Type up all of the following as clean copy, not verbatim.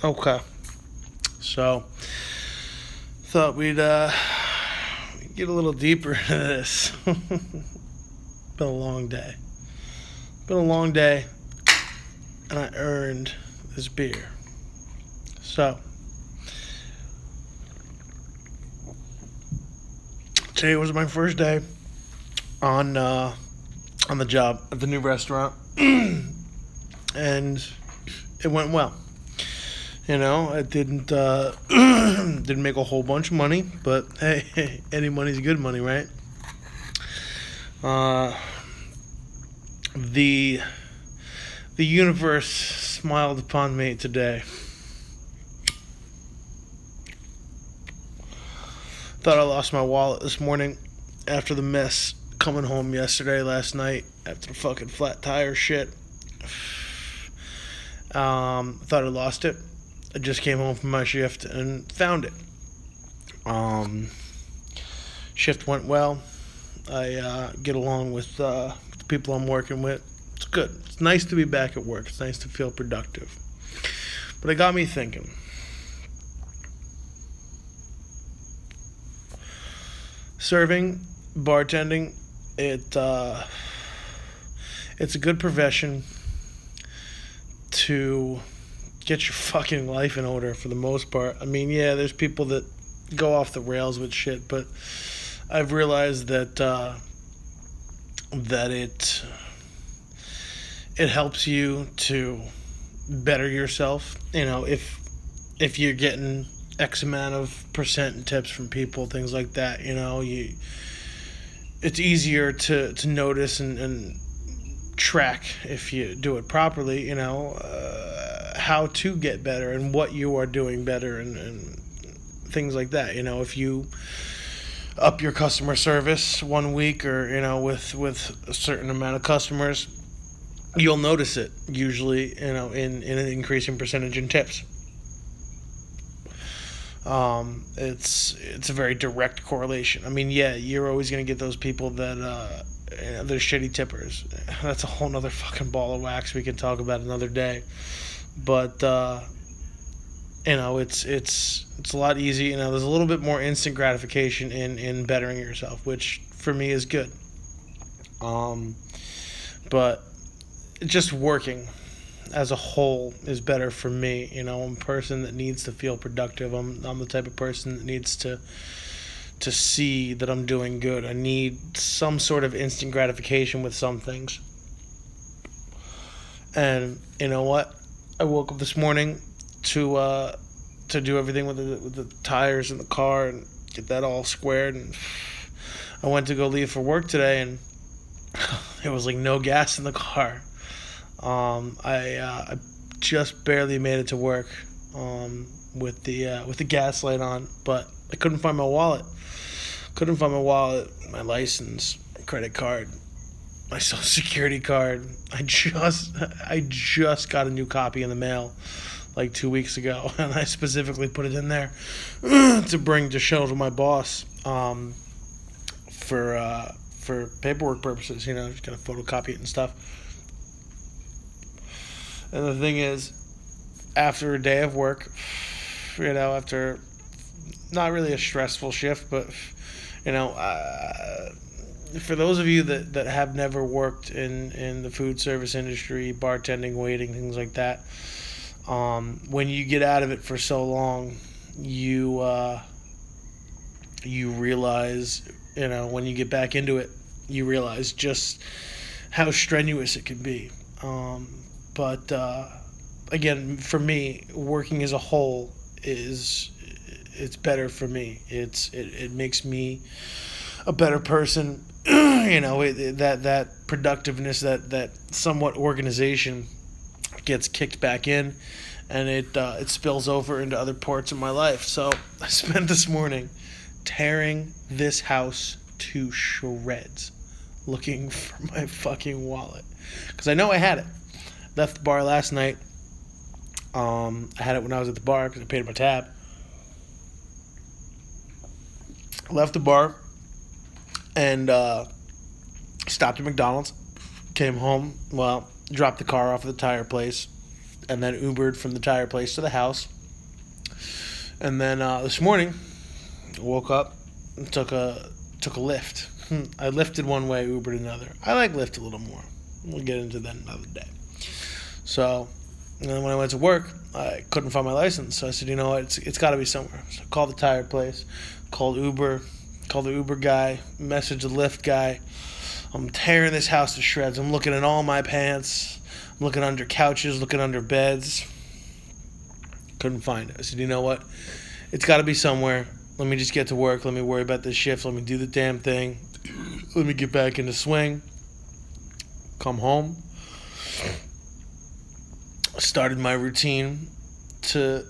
Okay. So, thought we'd get a little deeper into this. Been a long day. Been a long day, and I earned this beer. So, today was my first day on the job at the new restaurant, and it went well. I didn't make a whole bunch of money, but hey, any money's good money, right? Uh, the the universe smiled upon me today. Thought I lost my wallet this morning after the mess coming home last night after the fucking flat tire shit. Thought I lost it. I just came home from my shift and found it. Um, Shift went well. I get along with the people I'm working with. It's good. It's nice to be back at work. It's nice to feel productive. But it got me thinking. Serving, bartending, it's a good profession to get your fucking life in order for the most part. I mean, yeah, there's people that go off the rails with shit, but I've realized that it helps you to better yourself. If you're getting X amount of percent in tips from people, things like that, it's easier to notice and track if you do it properly, how to get better and what you are doing better and things like that. If you up your customer service one week or, with a certain amount of customers, you'll notice it usually, in an increasing percentage in tips. It's a very direct correlation. I mean, yeah, you're always going to get those people that, they're shitty tippers. That's a whole nother fucking ball of wax we can talk about another day. But, it's a lot easier. There's a little bit more instant gratification in bettering yourself, which for me is good. But just working as a whole is better for me. I'm a person that needs to feel productive. I'm the type of person that needs to see that I'm doing good. I need some sort of instant gratification with some things. And you know what? I woke up this morning to do everything with the tires in the car and get that all squared. And I went to go leave for work today, and there was like no gas in the car. I just barely made it to work with the gas light on, but I couldn't find my wallet. My license, my credit card, my social security card. I just got a new copy in the mail like 2 weeks ago, and I specifically put it in there to show to my boss for paperwork purposes. Just gonna photocopy it and stuff. And the thing is, after a day of work, after not really a stressful shift, but for those of you that have never worked in the food service industry, bartending, waiting, things like that, when you get out of it for so long, you realize, when you get back into it, you realize just how strenuous it can be. But again, for me, working as a whole it's better for me. It makes me a better person. That productiveness, that somewhat organization gets kicked back in, and it spills over into other parts of my life. So I spent this morning tearing this house to shreds, looking for my fucking wallet, because I know I had it. Left the bar last night. I had it when I was at the bar because I paid my tab. Left the bar and stopped at McDonald's. Came home. Well, dropped the car off at the tire place. and then Ubered from the tire place to the house. And then this morning, woke up and took a Lyft. I lifted one way, Ubered another. I like Lyft a little more. We'll get into that another day. So, and then when I went to work, I couldn't find my license. So I said, you know what, it's got to be somewhere. So I called the tire place, called Uber, called the Uber guy, messaged the Lyft guy. I'm tearing this house to shreds. I'm looking at all my pants. I'm looking under couches, looking under beds. Couldn't find it. I said, you know what, it's got to be somewhere. Let me just get to work. Let me worry about this shift. Let me do the damn thing. Let me get back into swing. Come home. Started my routine to,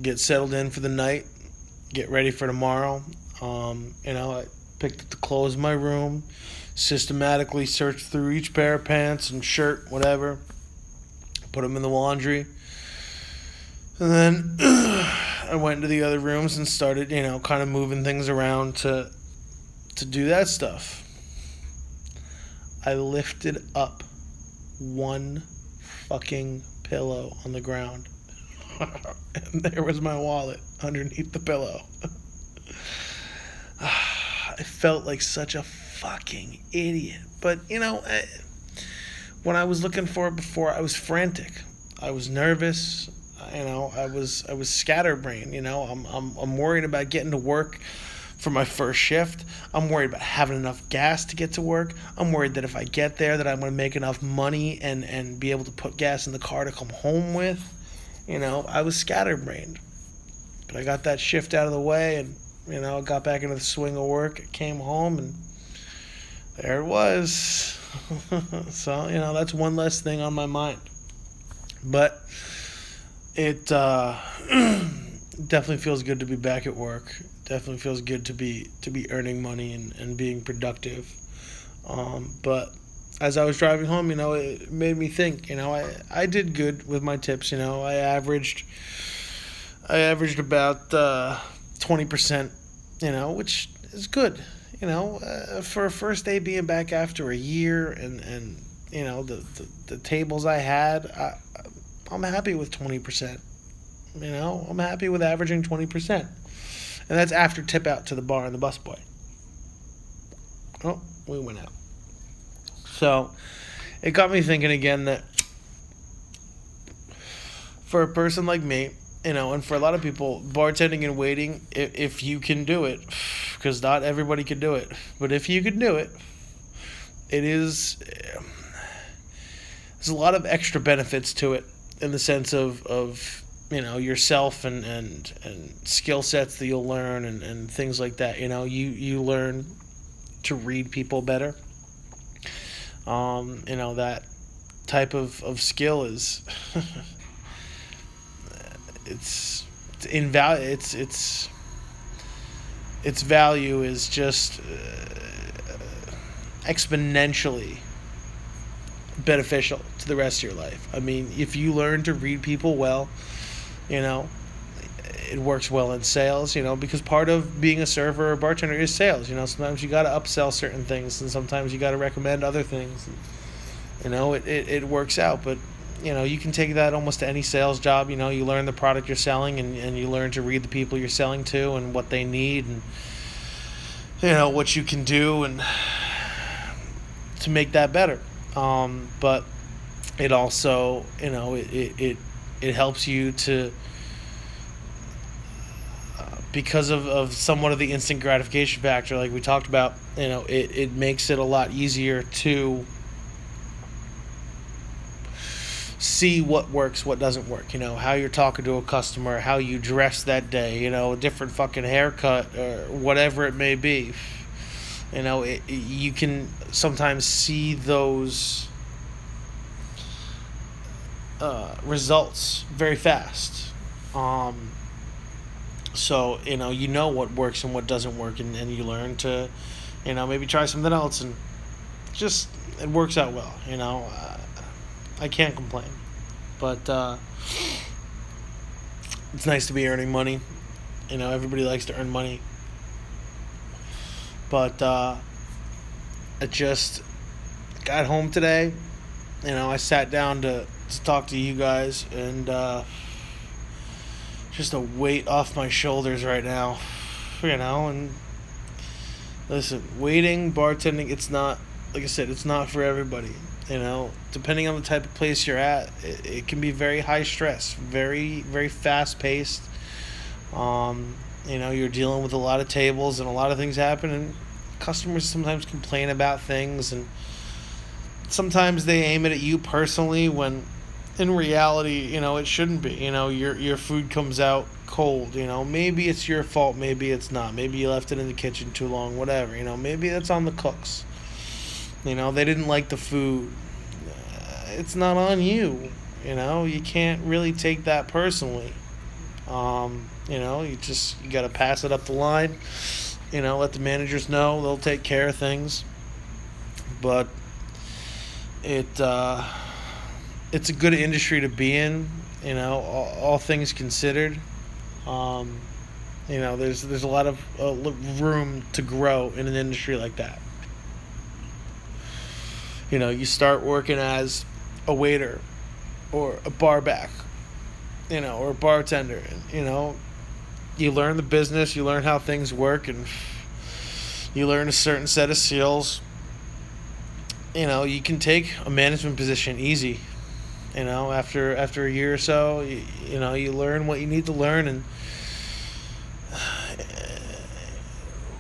get settled in for the night. Get ready for tomorrow. I picked up the clothes in my room. Systematically searched through each pair of pants and shirt, whatever. Put them in the laundry. And then I went into the other rooms and started, kind of moving things around to do that stuff. I lifted up one fucking pillow on the ground. And there was my wallet underneath the pillow. I felt like such a fucking idiot. But, when I was looking for it before, I was frantic. I was nervous. I was scatterbrained. I'm worried about getting to work for my first shift. I'm worried about having enough gas to get to work. I'm worried that if I get there that I'm going to make enough money and be able to put gas in the car to come home with. I was scatterbrained. But I got that shift out of the way and, I got back into the swing of work. I came home and there it was. So, that's one less thing on my mind. But it definitely feels good to be back at work. Definitely feels good to be earning money and being productive. But as I was driving home, it made me think. I did good with my tips. I averaged about 20%. Which is good. For a first day being back after a year and the tables I had, I'm happy with 20%. I'm happy with averaging 20%. And that's after tip out to the bar and the busboy. Oh, we went out. So, it got me thinking again that for a person like me, and for a lot of people, bartending and waiting, if you can do it, because not everybody can do it, but if you can do it, there's a lot of extra benefits to it in the sense of yourself and skill sets that you'll learn and things like that. You learn to read people better. That type of skill is its value is just exponentially beneficial to the rest of your life. I mean, if you learn to read people well, it works well in sales, because part of being a server or bartender is sales. Sometimes you got to upsell certain things and sometimes you got to recommend other things. It works out, but you can take that almost to any sales job. You learn the product you're selling and you learn to read the people you're selling to and what they need and what you can do and to make that better. But it also, it helps you to, because of somewhat of the instant gratification factor, like we talked about, it makes it a lot easier to see what works, what doesn't work, how you're talking to a customer, how you dress that day, a different fucking haircut or whatever it may be. You can sometimes see those results very fast. So, what works and what doesn't work, and you learn to, maybe try something else, and just, it works out well, I can't complain. But, it's nice to be earning money. Everybody likes to earn money. But, I just got home today. I sat down to to talk to you guys, and just a weight off my shoulders right now. And listen, waiting, bartending, it's not, like I said, it's not for everybody. Depending on the type of place you're at, it can be very high stress, very, very fast paced. You're dealing with a lot of tables and a lot of things happen, and customers sometimes complain about things, and sometimes they aim it at you personally when in reality, it shouldn't be. Your food comes out cold. Maybe it's your fault, maybe it's not. Maybe you left it in the kitchen too long, whatever. Maybe that's on the cooks. They didn't like the food. It's not on you. You can't really take that personally. You got to pass it up the line. Let the managers know, they'll take care of things. But it's a good industry to be in. All things considered. There's a lot of room to grow in an industry like that. You start working as a waiter or a bar back, or a bartender. You learn the business, you learn how things work, and you learn a certain set of skills. You can take a management position easy. After a year or so, you learn what you need to learn, and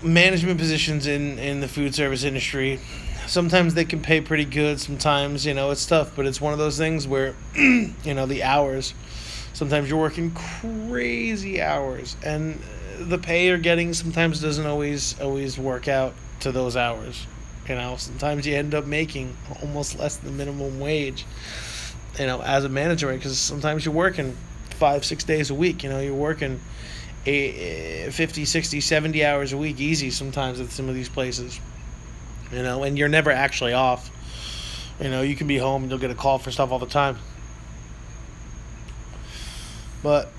management positions in the food service industry, sometimes they can pay pretty good. Sometimes, it's tough, but it's one of those things where, the hours, sometimes you're working crazy hours, and the pay you're getting sometimes doesn't always work out to those hours. Sometimes you end up making almost less than minimum wage, as a manager, because sometimes you're working 5-6 days a week. You're working 50, 60, 70 hours a week easy sometimes at some of these places. And you're never actually off. You can be home and you'll get a call for stuff all the time. But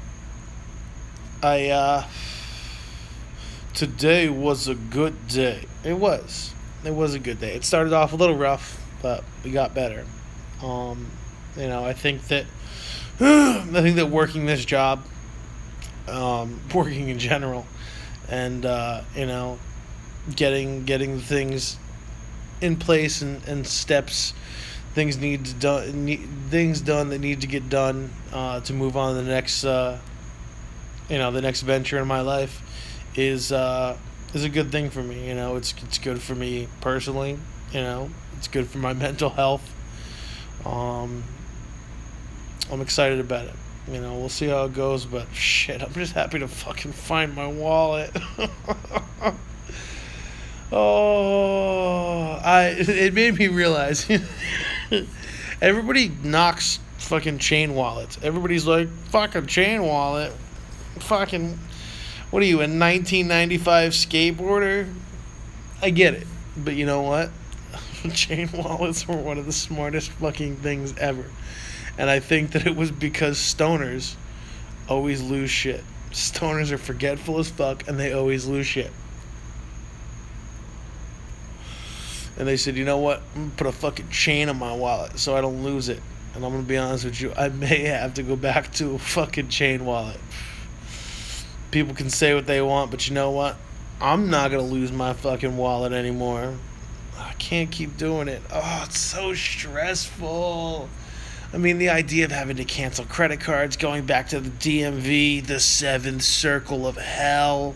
today was a good day. It was a good day. It started off a little rough, but we got better. I think that working this job, working in general, and getting things in place and steps, things done that need to get done to move on to the next the next venture in my life is a good thing for me. It's good for me personally. It's good for my mental health. I'm excited about it. We'll see how it goes, but shit, I'm just happy to fucking find my wallet. It made me realize everybody knocks fucking chain wallets. Everybody's like, fucking chain wallet. Fucking, what are you, a 1995 skateboarder? I get it, but you know what? Chain wallets were one of the smartest fucking things ever. And I think that it was because stoners always lose shit. Stoners are forgetful as fuck, and they always lose shit. And they said, you know what? I'm going to put a fucking chain on my wallet so I don't lose it. And I'm going to be honest with you, I may have to go back to a fucking chain wallet. People can say what they want, but you know what? I'm not going to lose my fucking wallet anymore. I can't keep doing it. Oh, it's so stressful. I mean, the idea of having to cancel credit cards, going back to the DMV, the seventh circle of hell.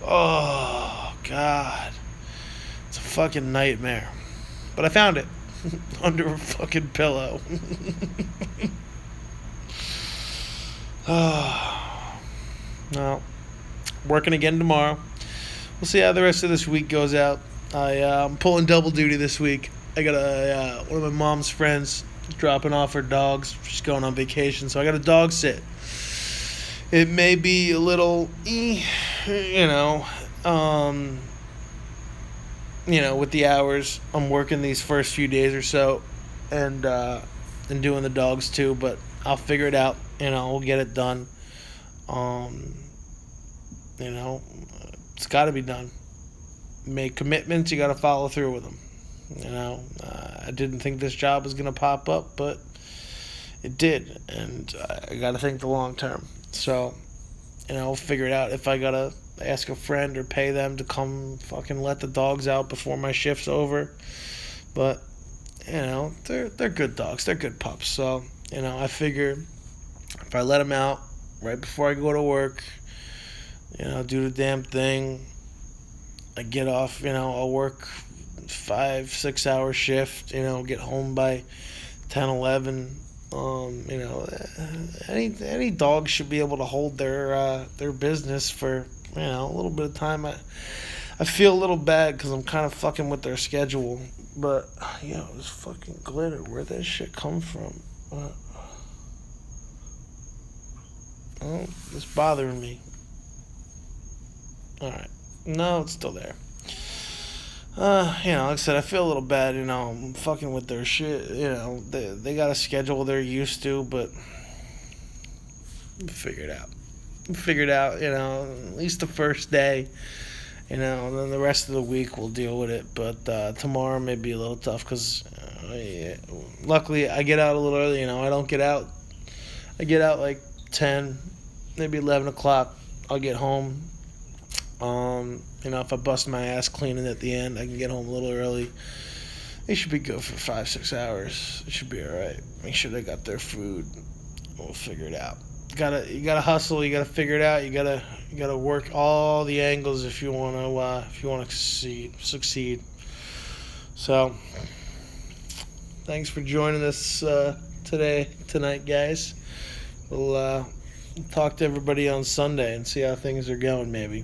Oh, God. It's a fucking nightmare. But I found it. Under a fucking pillow. Oh. Well, working again tomorrow. We'll see how the rest of this week goes out. I'm pulling double duty this week. I got one of my mom's friends dropping off her dogs. She's going on vacation, so I got a dog sit. It may be a little, with the hours I'm working these first few days or so, and doing the dogs too. But I'll figure it out. We'll get it done. It's got to be done. Make commitments, you got to follow through with them. I didn't think this job was going to pop up, but it did, and I got to think the long term. So, figure it out. If I gotta ask a friend or pay them to come fucking let the dogs out before my shift's over, but they're good dogs. They're good pups. So I figure if I let them out right before I go to work, do the damn thing. I get off. I'll work 5-6 hour shift. Get home by 10, 11. Any dog should be able to hold their business for a little bit of time. I feel a little bad because I'm kind of fucking with their schedule, but this fucking glitter. Where'd that shit come from? Oh, it's bothering me. All right, no, it's still there. Like I said, I feel a little bad. I'm fucking with their shit. They got a schedule they're used to, but figure it out. Figure it out. At least the first day. And then the rest of the week we'll deal with it. But tomorrow may be a little tough because luckily I get out a little early. I don't get out. I get out like 10, maybe 11 o'clock. I'll get home. If I bust my ass cleaning at the end, I can get home a little early. They should be good for 5-6 hours. It should be all right. Make sure they got their food. We'll figure it out. You gotta hustle. You gotta figure it out. You gotta work all the angles if you wanna succeed. So, thanks for joining us tonight, guys. We'll talk to everybody on Sunday and see how things are going, maybe.